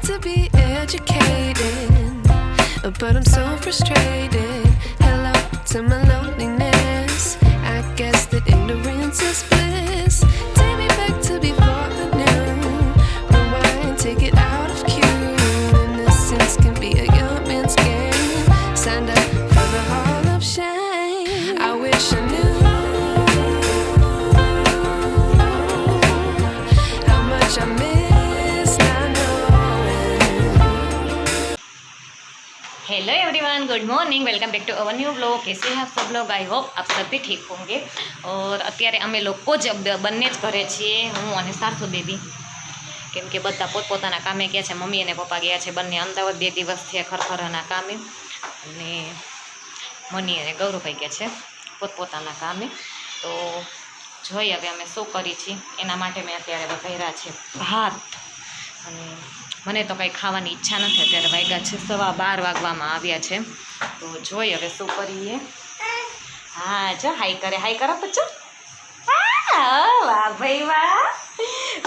to be educated, but I'm so frustrated. Hello to my loneliness. I guess that ignorance is bliss. Take me back to before I knew. Rewind, take it out of cue. Innocence can be a young man's game. Signed up for the hall of shame. I wish I knew how much I miss not knowing. Hello everyone, good morning, welcome back to our new blog. कैसे हैं आप सब लोग? I hope आप सब भी ठीक होंगे। और અત્યારે અમે લોકો જ બંને જ ઘરે છીએ, હું અને સાસુ બેબી, કેમ કે બધા પોતપોતાના કામે ગયા છે। મમ્મી અને પપ્પા ગયા છે બંને અમદાવાદ 2 દિવસ થયા ખરખરાના કામે, અને મની અને ગૌરવભાઈ ગયા છે પોતપોતાના કામે। તો જોઈએ હવે અમે શું કરી છીએ, એના માટે મેં અત્યારે વઘાર્યા છે ભાત, અને મને તો કંઈ ખાવાની ઈચ્છા નથી। અત્યારે વાગ્યા છે 12:15 વાગવામાં આવ્યા છે, તો જોઈ હવે શું કરીએ। હા જો હાઈ કરે, હાઈ કરો તો જો, વાહ ભાઈ વાહ,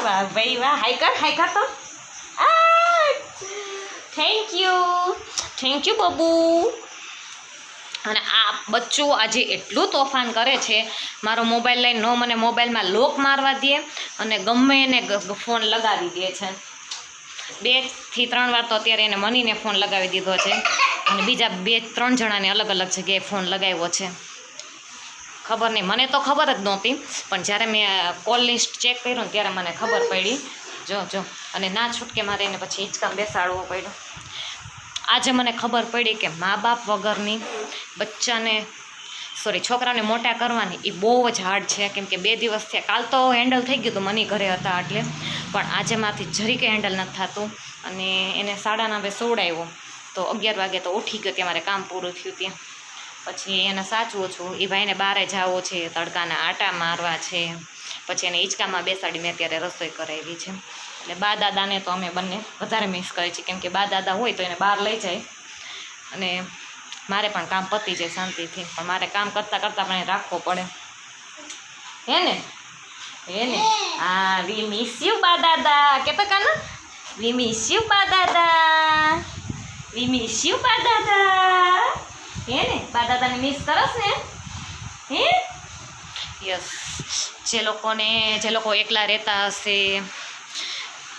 વાહ ભાઈ વાહ, હાઈ કર તો, થેન્ક યુ બબુ। અને આ બચ્ચું આજે એટલું તોફાન કરે છે, મારો મોબાઈલ લઈને મને મોબાઈલમાં લોક મારવા દે અને ગમે એને ફોન લગાવી દે છે। 2 થી 3 વાર તો અત્યારે એને મનીને ફોન લગાવી દીધો છે, અને બીજા 2-3 જણાને અલગ અલગ જગ્યાએ ફોન લગાવ્યો છે। ખબર નહીં, મને તો ખબર જ નહોતી, પણ જ્યારે મેં કોલ લિસ્ટ ચેક કર્યું ને ત્યારે મને ખબર પડી। જો અને ના છૂટકે મારે એને પછી હિંચકામાં બેસાડવો પડ્યો। આજે મને ખબર પડી કે મા બાપ વગરની છોકરાને મોટા કરવાની એ બહુ જ હાર્ડ છે, કેમ કે 2 દિવસ થયા। કાલ તો હેન્ડલ થઈ ગયું હતું, મની ઘરે હતા એટલે, પણ આજે મારાથી જરીકે હેન્ડલ નથી થતું। અને એને 9:30 સોવડાવ્યો તો 11 વાગે તો ઉઠી ગયો, ત્યાં મારે કામ પૂરું થયું ત્યાં। પછી એને સાચવું છું, એ ભાઈને બહાર જવો છે, તડકાના આટા મારવા છે, પછી એને હિંચકામાં બેસાડી મેં અત્યારે રસોઈ કરાવી છે। એટલે બા દાદાને તો અમે બંને વધારે મિસ કરીએ છીએ, કેમ કે બા દાદા હોય તો એને બહાર લઈ જાય અને મારે પણ કામ પતી જાય શાંતિથી, પણ મારે કામ કરતાં કરતાં પણ રાખવો પડે, હે ને? હા, વી મિસ યુ બા દાદા, કે તો કાના, વી મિસ યુ બા દાદા, વી મિસ યુ બા દાદા, હે ને? બા દાદાને મિસ કરસ ને, હે? યસ। જે લોકો એકલા રહેતા હશે,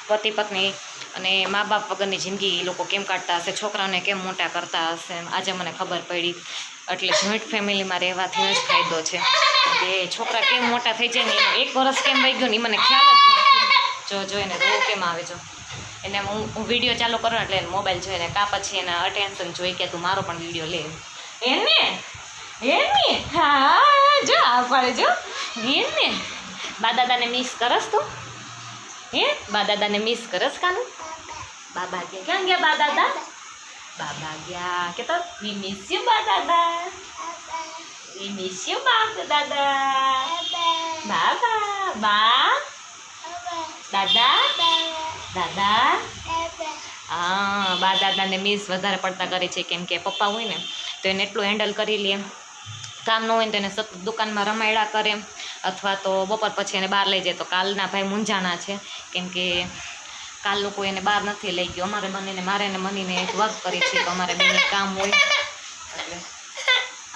પતિ પત્ની અને મા બાપ વગરની જિંદગી એ લોકો કેમ કાઢતા હશે, છોકરાઓને કેમ મોટા કરતા હશે, આજે મને ખબર પડી। એટલે જોઈન્ટ ફેમિલીમાં રહેવાથી જ ફાયદો છે કે છોકરા કેમ મોટા થઈ જાય ને, એનું 1 વર્ષ કેમ વહી ગયું ને એ મને ખ્યાલ જ નથી। જો એને રોવું કેમ આવે, જો એને હું વિડીયો ચાલુ કરું એટલે મોબાઈલ જોઈને કાં પછી એના અટેન્શન જોઈ કે તું મારો પણ વિડીયો લે, એને હા જો આ પડે, જો એને બા દાદાને મિસ કરસ તું, હે? બા દાદાને મિસ કરસ કાનું? બાબા ગયા, ક્યાં ગયા બા દાદા? બાબા ગયા, કે તો વી મિસ યુ બા દાદા, વી મિસ યુ બા દાદા, બાબા બા દાદા દાદા। હા, બા દાદાને મિસ વધારે પડતા કરે છે, કેમ કે પપ્પા હોય ને તો એને એટલું હેન્ડલ કરી લે, કામ ન હોય ને તો એને સતત દુકાનમાં રમાયડા કરે, અથવા તો બપોર પછી એને બહાર લઈ જાય। તો કાલના ભાઈ મૂંઝાણા છે, કેમ કે કાલ લોકો એને બહાર નથી લઈ ગયો, અમારે બંનેને, મારે ને મનીને એક વર્ક કરી છે, તો અમારે બંને કામ હોય એટલે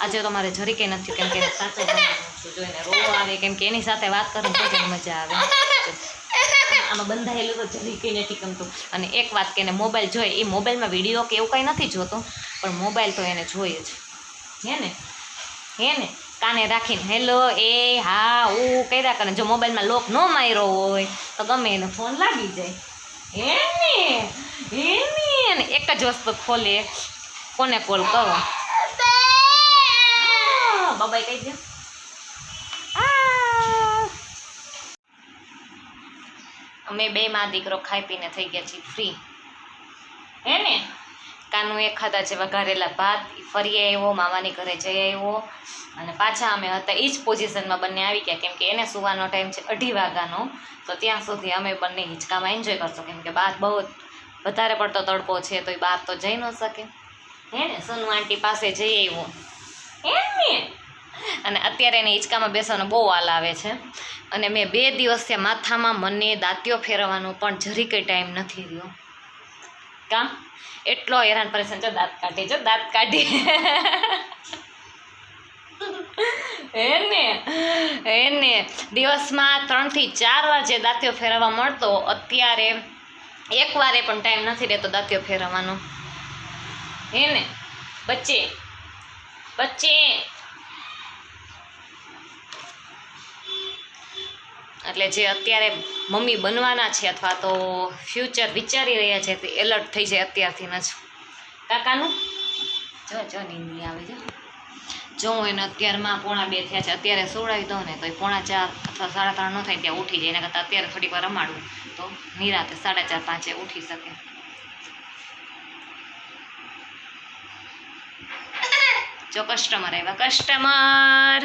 આજે તો મારે જરીકે નથી, કેમ કે એને સાચવવાનું છું, જો એને રોવા આવે, કેમ કે એની સાથે વાત કરીને તો જ એને મજા આવે। આમાં બંધાયેલું તો જરીકે નથી ગમતું। અને એક વાત કે એને મોબાઈલ જોઈએ, એ મોબાઈલમાં વિડીયો કે એવું કંઈ નથી જોતો, પણ મોબાઈલ તો એને જોઈએ જ, હે ને? કાને રાખીને હેલો એ હા હું કર્યા કરે, જો મોબાઈલમાં લોક ન માર્યો હોય તો ગમે એને ફોન લાગી જાય, એને એક જ વસ્તુ ખોલે, કોને કોલ કરો, બાબાઈ કહી દે। અમે 2 માં દીકરો ખાઈ પીને થઈ ગયા છીએ ફ્રી, હે ને? કાનું એ ખાધા છે વઘારેલા ભાત, ફરી આવ્યો, મામાની ઘરે જઈ આવ્યો, અને પાછા અમે હતા એ જ પોઝિશનમાં બંને આવી ગયા, કેમ કે એને સુવાનો ટાઈમ છે 2:30 વાગ્યાનો, તો ત્યાં સુધી અમે બંને હિંચકામાં એન્જોય કરશું, કેમ કે બહાર બહુ વધારે પડતો તડકો છે, તો એ બહાર તો જઈ ન શકે, હે ને? સોનુ આંટી પાસે જઈ આવ્યો, હે ને? અને અત્યારે એને હિંચકામાં બેસવાનો બહુ હાલ આવે છે, અને મેં 2 દિવસથી માથામાં મને દાંતીઓ ફેરવવાનો પણ જરીકે ટાઈમ નથી રહ્યો, કા એટલો હેરાન પરેશાન છે, દાંત કાઢી એને દિવસમાં 3 થી 4 વાર જે દાંતિયો ફેરવવા મળતો, અત્યારે એક વારે પણ ટાઈમ નથી રહેતો દાંતિયો ફેરવવાનો. એને બચ્ચે એટલે જે અત્યારે મમ્મી બનવાના છે અથવા તો ફ્યુચર વિચારી રહ્યા છે તે એલર્ટ થઈ જાય અત્યારથી જ. કાકાનું જો નીંદી આવે છે. જો હું એને અત્યારમાં 1:45 થયા છે, અત્યારે સોડાવી દઉં ને તો 4:45 અથવા 3:30 ન થાય ત્યાં ઉઠી જાય. એના કરતાં અત્યારે થોડીક વાર રમાડું તો નિરાતે 4:30-5 ઉઠી શકે. જો કસ્ટમર આવ્યા, customer.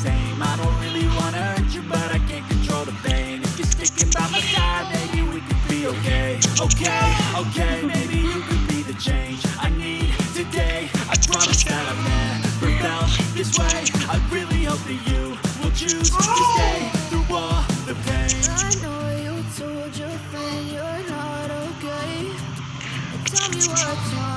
Same, I don't really wanna hurt you, but I can't control the pain. If you're sticking by my side, maybe we could be okay. Okay, maybe you could be the change I need today. I promise that I've never felt this way. I really hope that you will choose to stay through all the pain. I know you told your friend you're not okay. Tell me what's wrong.